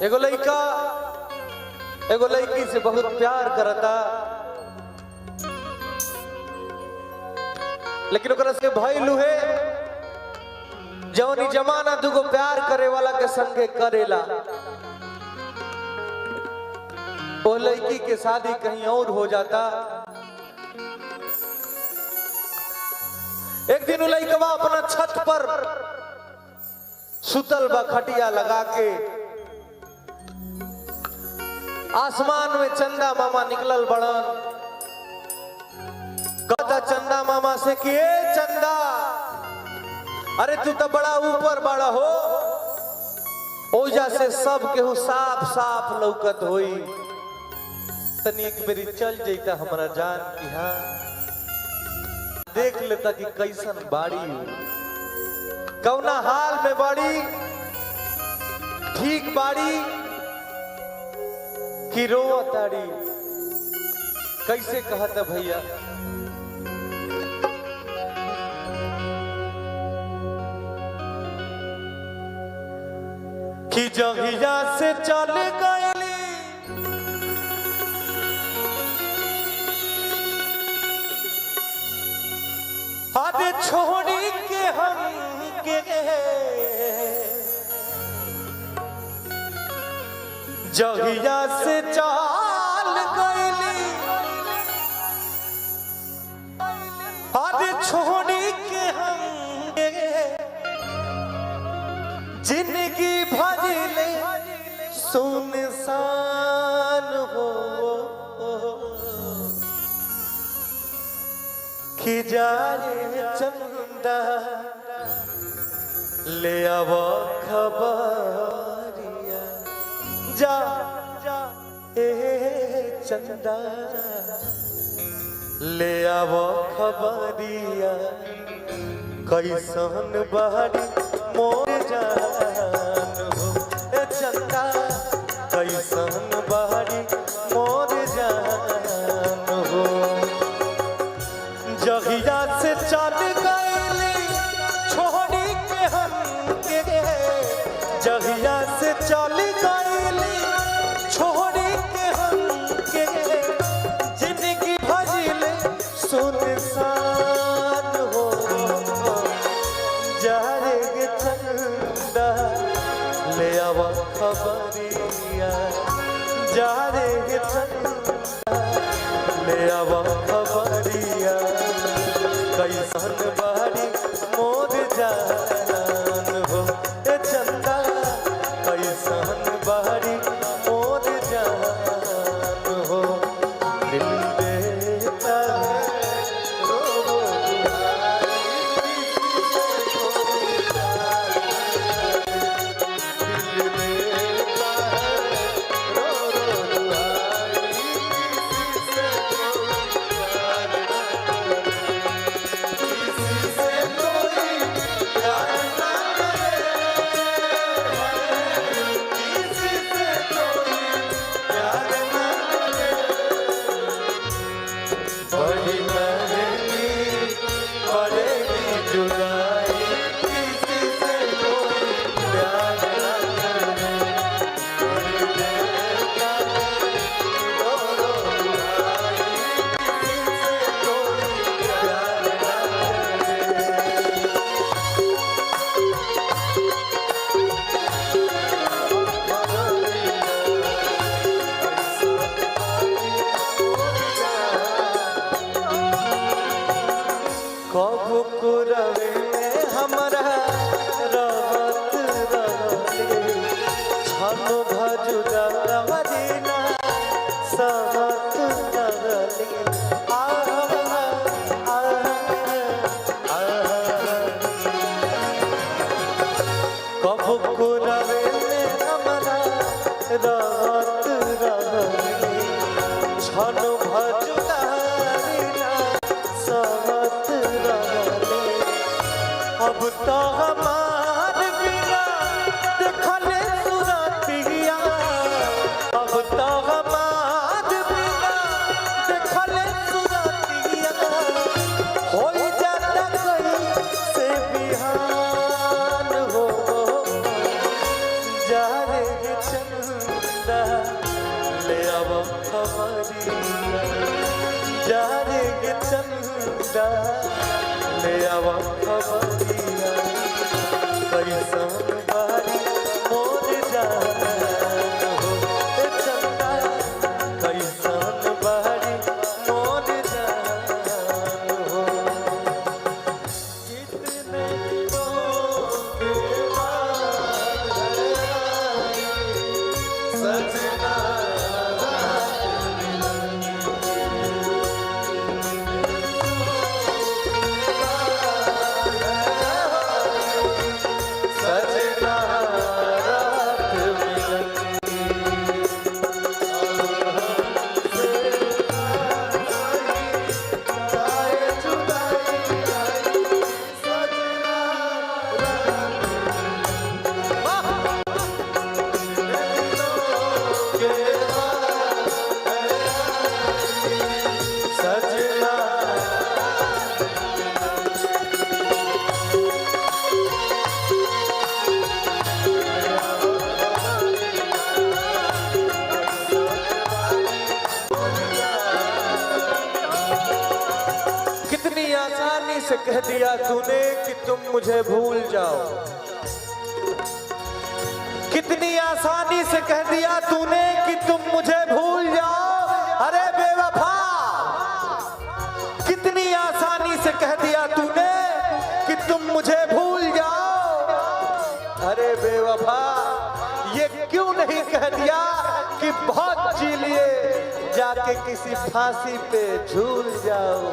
एगो लड़का एगो लड़की से बहुत प्यार करता, लेकिन ओकरा से भइल है जवनी जमाना दुगो प्यार करे वाला के संगे करेला। वो लड़की के शादी कहीं और हो जाता। एक दिन लड़कवा अपना छत पर सुतल बा खटिया लगा के, आसमान में चंदा मामा निकलल बड़न। कहता चंदा मामा से कि ए चंदा, अरे तू तो बड़ा ऊपर बड़ा हो, ओजा से सब केहू साफ साफ लौकत होई, तनी एक बेरी चल जैता हमारा जान की, हाँ देख लेता कि कैसन बाड़ी हो, कौना हाल में बाड़ी, ठीक बाड़ी कि रोताड़ी। कैसे कहता भैया, कि जहिया से चल गईली आदे छोड़ी के हम के, जहिया से चल गईली आदे छोड़ी के हम के, जिंदगी भजले सुनसान हो कि जाए चंदा ले आव खबरिया, जा ए चंदा ले आव खबरिया, कैसन बाड़ी मोर जान हो ए चंदा, कैसन बाड़ी मोर जान हो। जहिया से चल गईली छोड़ी के हम के, जहिया से चल गईली छोड़ी के हम के, जिंदगी भजले सुनसान हो, जाए चंदा ले आव खबरिया, जाए चंदा ले आव खबरिया, कैसन बाड़ी मोर जान हो ए चंदा, कैसन बाड़ी मोर जान हो। दिल देता रवे हमरा रहत रहले, छनो भजुदा मदीना सहत रहले, कब को रवे हमरा रहत रहले, छनो भजुदा अब तो हमार बिना देखले सुरतिया, अब तो हमार बिना देखले सुरतिया, हो जाता कहीं से बिहान हो, जा रे चंदा अब खबरिया जा रे चंदा ले अब खबरिया कैसन बारी मोर जान हो चंदा कैसन बारी मोर जान हो कितने सजना से कह दिया तूने कि तुम मुझे भूल जाओ, कितनी आसानी से कह दिया तूने कि तुम मुझे भूल जाओ। अरे बेवफा कितनी आसानी से कह दिया तूने कि तुम मुझे भूल जाओ। अरे बेवफा ये क्यों नहीं कह दिया कि बहुत जी लिए जाके किसी फांसी पे झूल जाओ।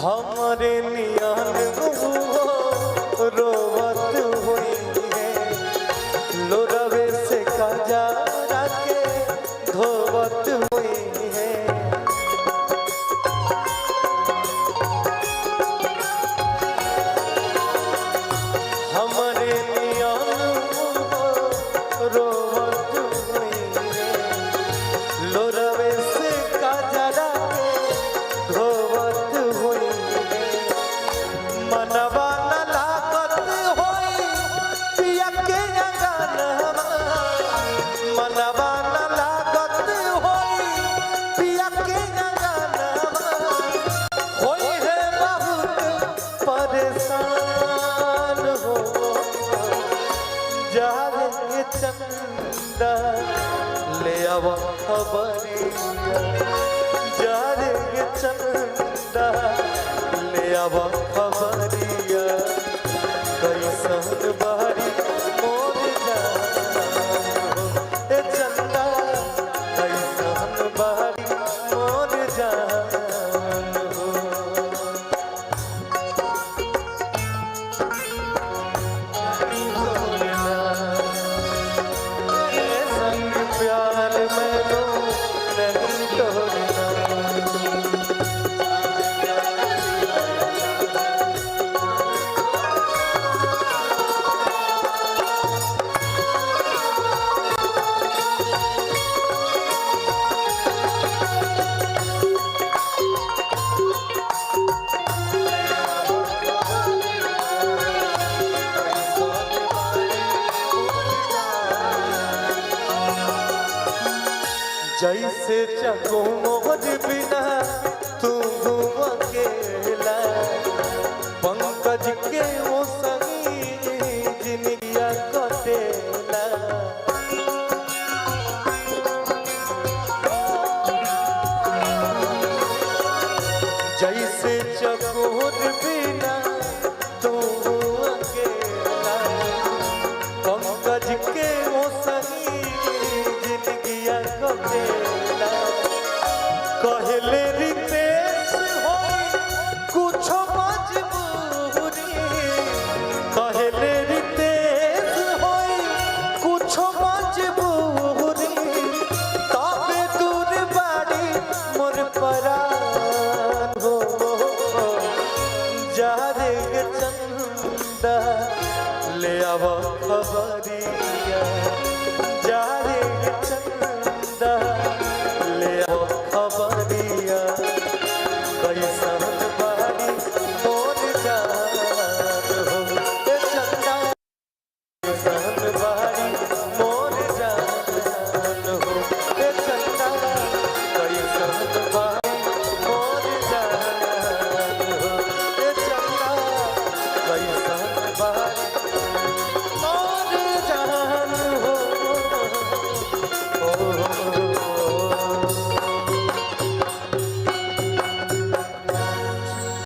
हमारे नियन रोवत हुई है लोरवे से कजारा के धोवत हुई है। हमारे नियन रोवत हुई है लोरवे से कजारा के धोवत हुई। मनवा न लागत होई पिया के अंगनवा, मनवा न लागत होई पिया के अंगनवा, होई है बहुत परेशान हो। जा रे चंदा ले अब खबरिया, जा रे चंदा ले अब खबरिया कैसन बारी मोर जान हो चंदा कैसन बारी मोर जान हो। संग प्यार में लो नहीं तोड़ना। जैसे चकोर बिना तू अकेला, पंकज के वो संगी जिंदगिया कटेला। जैसे चकोर बिना तू अकेला, पंकज के वो संगी जिंदगिया कटेला। कहले रितेश होई कुछ मजबूरी, कहले रितेश होई कुछ मजबूरी, तबे दूर बाड़ी मोर परान हो। जा रे चंदा ले अब खबरिया